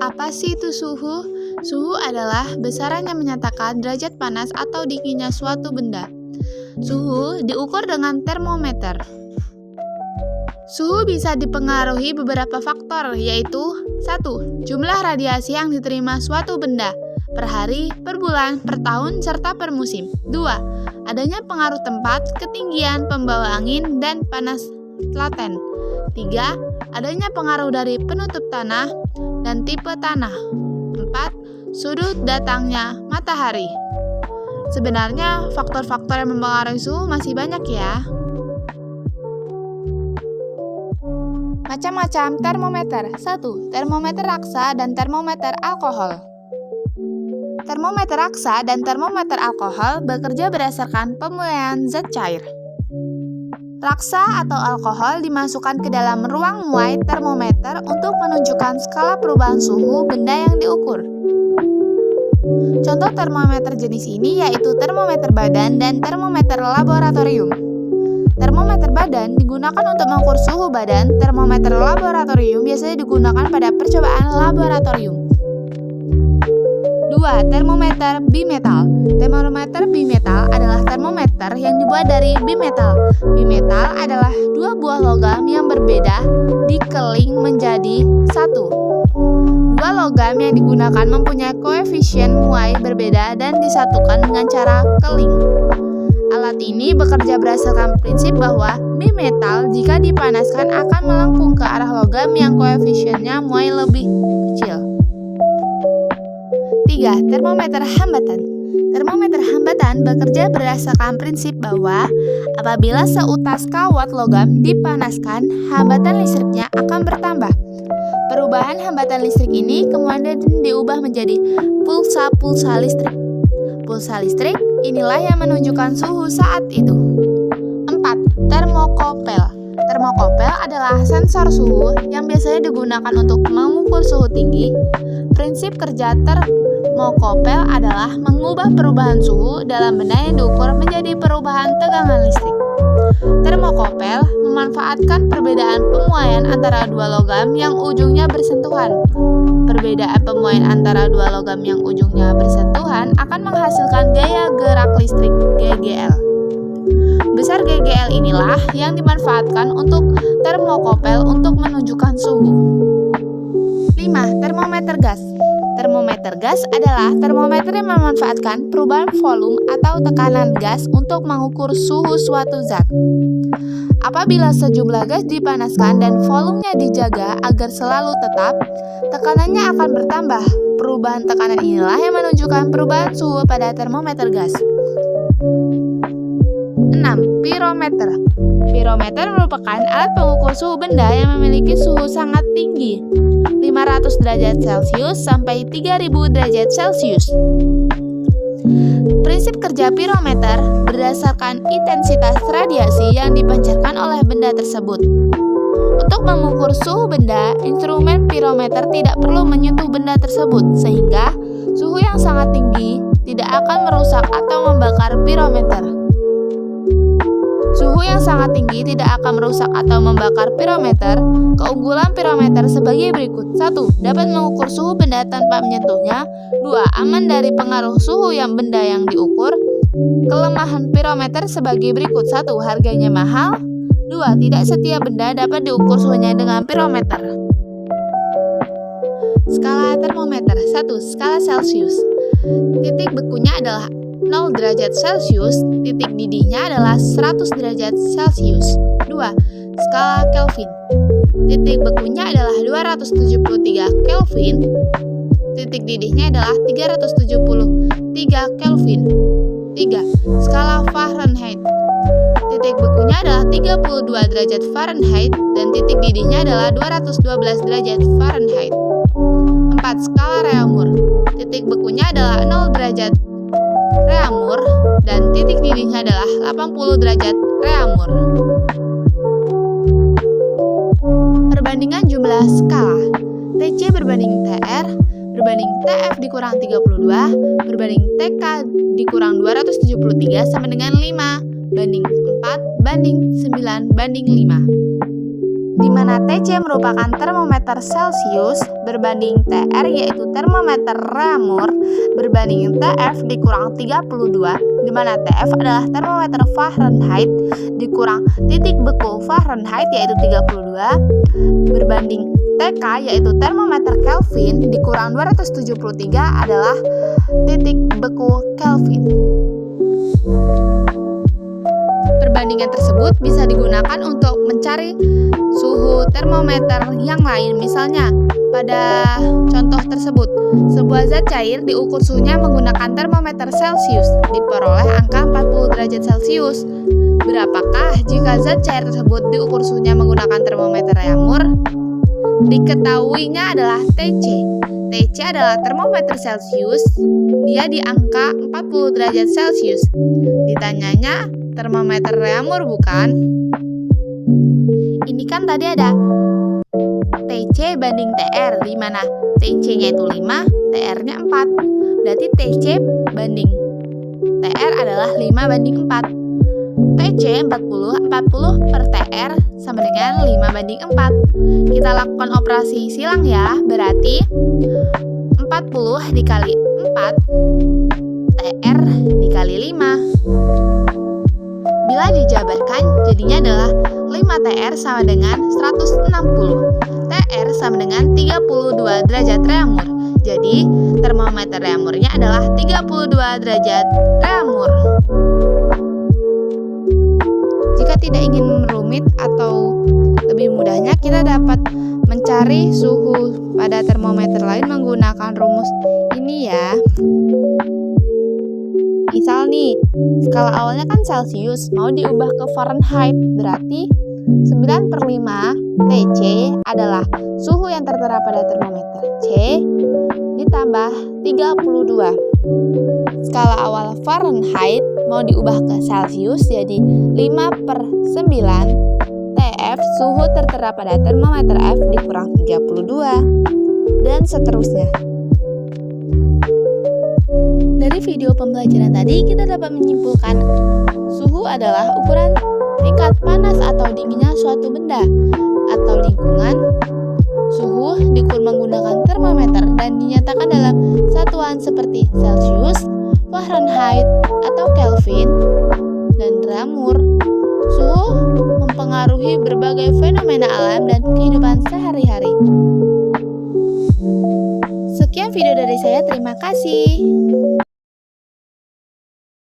Apa sih itu suhu? Suhu adalah besaran yang menyatakan derajat panas atau dinginnya suatu benda. Suhu diukur dengan termometer. Suhu bisa dipengaruhi beberapa faktor, yaitu 1. Jumlah radiasi yang diterima suatu benda per hari, per bulan, per tahun, serta per musim. 2. Adanya pengaruh tempat, ketinggian, pembawa angin, dan panas laten. 3. Adanya pengaruh dari penutup tanah dan tipe tanah. 4. Sudut datangnya matahari. Sebenarnya faktor-faktor yang mempengaruhi suhu masih banyak ya. Macam-macam termometer. 1. Termometer raksa dan termometer alkohol. Termometer raksa dan termometer alkohol bekerja berdasarkan pemuraian zat cair. Raksa atau alkohol dimasukkan ke dalam ruang muai termometer untuk menunjukkan skala perubahan suhu benda yang diukur. Contoh termometer jenis ini yaitu termometer badan dan termometer laboratorium. Termometer badan digunakan untuk mengukur suhu badan. Termometer laboratorium biasanya digunakan pada percobaan laboratorium. 2. Termometer bimetal. Termometer bimetal adalah termometer yang dibuat dari bimetal. Bimetal adalah dua buah logam yang berbeda dikeling menjadi satu. Dua logam yang digunakan mempunyai koefisien muai berbeda dan disatukan dengan cara keling. Alat ini bekerja berdasarkan prinsip bahwa bimetal jika dipanaskan akan melengkung ke arah logam yang koefisiennya muai lebih kecil. 3. Termometer hambatan. Termometer hambatan bekerja berdasarkan prinsip bahwa apabila seutas kawat logam dipanaskan, hambatan listriknya akan bertambah. Perubahan hambatan listrik ini kemudian diubah menjadi pulsa listrik. Pulsa listrik inilah yang menunjukkan suhu saat itu. 4. Termokopel. Termokopel adalah sensor suhu yang biasanya digunakan untuk mengukur suhu tinggi. Prinsip kerja termokopel adalah mengubah perubahan suhu dalam benda yang diukur menjadi perubahan tegangan listrik. Termokopel memanfaatkan perbedaan pemuaian antara dua logam yang ujungnya bersentuhan. Perbedaan pemuaian antara dua logam yang ujungnya bersentuhan akan menghasilkan gaya gerak listrik GGL. Besar GGL inilah yang dimanfaatkan untuk termokopel untuk menunjukkan suhu. 5. Termometer gas. Termometer gas adalah termometer yang memanfaatkan perubahan volume atau tekanan gas untuk mengukur suhu suatu zat. Apabila sejumlah gas dipanaskan dan volumenya dijaga agar selalu tetap, tekanannya akan bertambah. Perubahan tekanan inilah yang menunjukkan perubahan suhu pada termometer gas. 6. Pirometer. Pirometer merupakan alat pengukur suhu benda yang memiliki suhu sangat tinggi, 500 derajat Celcius sampai 3000 derajat Celcius. Prinsip kerja pirometer berdasarkan intensitas radiasi yang dipancarkan oleh benda tersebut. Untuk mengukur suhu benda, instrumen pirometer tidak perlu menyentuh benda tersebut, sehingga suhu yang sangat tinggi tidak akan merusak atau membakar pirometer. Suhu yang sangat tinggi tidak akan merusak atau membakar pirometer. Keunggulan pirometer sebagai berikut. 1. Dapat mengukur suhu benda tanpa menyentuhnya. 2. Aman dari pengaruh suhu yang benda yang diukur. Kelemahan pirometer sebagai berikut. 1. Harganya mahal. 2. Tidak setiap benda dapat diukur suhunya dengan pirometer. Skala termometer. 1. Skala Celcius. Titik bekunya adalah 0 derajat Celcius, titik didihnya adalah 100 derajat Celcius. 2. Skala Kelvin. Titik bekunya adalah 273 Kelvin, titik didihnya adalah 373 Kelvin. 3. Skala Fahrenheit. Titik bekunya adalah 32 derajat Fahrenheit dan titik didihnya adalah 212 derajat Fahrenheit. 4. Skala Reaumur. Titik bekunya adalah 0 derajat Reaumur dan titik didihnya adalah 80 derajat Reaumur. Perbandingan jumlah skala. TC berbanding TR berbanding TF dikurang 32 berbanding TK dikurang 273 sama dengan 5 banding 4 banding 9 banding 5. di mana TC merupakan termometer Celcius berbanding TR yaitu termometer Reaumur berbanding TF dikurang 32, di mana TF adalah termometer Fahrenheit dikurang titik beku Fahrenheit yaitu 32 berbanding TK yaitu termometer Kelvin dikurang 273 adalah titik beku Kelvin. Perbandingan tersebut bisa digunakan untuk mencari suhu termometer yang lain. Misalnya, pada contoh tersebut, sebuah zat cair diukur suhunya menggunakan termometer Celcius, diperoleh angka 40 derajat Celcius. Berapakah jika zat cair tersebut diukur suhunya menggunakan termometer Reaumur? Diketahuinya adalah TC. TC adalah termometer Celcius, dia di angka 40 derajat Celcius. Ditanyanya termometer Reaumur bukan? Ini kan tadi ada TC banding TR, di mana TC-nya itu 5, TR-nya 4. Berarti TC banding TR adalah 5 banding 4. TC 40 per TR sama dengan 5 banding 4. Kita lakukan operasi silang ya, berarti 40 dikali 4 TR dikali 5. Bila dijabarkan, jadinya adalah 5 TR sama dengan 160. TR sama dengan 32 derajat Reaumur. Jadi, termometer Reaumurnya adalah 32 derajat Reaumur. Jika tidak ingin rumit atau lebih mudahnya, kita dapat mencari suhu pada termometer lain menggunakan rumus ini ya. Misal nih, skala awalnya kan Celcius, mau diubah ke Fahrenheit, berarti 9/5 TC adalah suhu yang tertera pada termometer C ditambah 32. Skala awal Fahrenheit mau diubah ke Celcius, jadi 5/9 TF suhu tertera pada termometer F dikurang 32, dan seterusnya. Dari video pembelajaran tadi, kita dapat menyimpulkan suhu adalah ukuran tingkat panas atau dinginnya suatu benda atau lingkungan. Suhu diukur menggunakan termometer dan dinyatakan dalam satuan seperti Celcius, Fahrenheit, atau Kelvin, dan Reaumur. Suhu mempengaruhi berbagai fenomena alam dan kehidupan sehari-hari. Sekian video dari saya, terima kasih.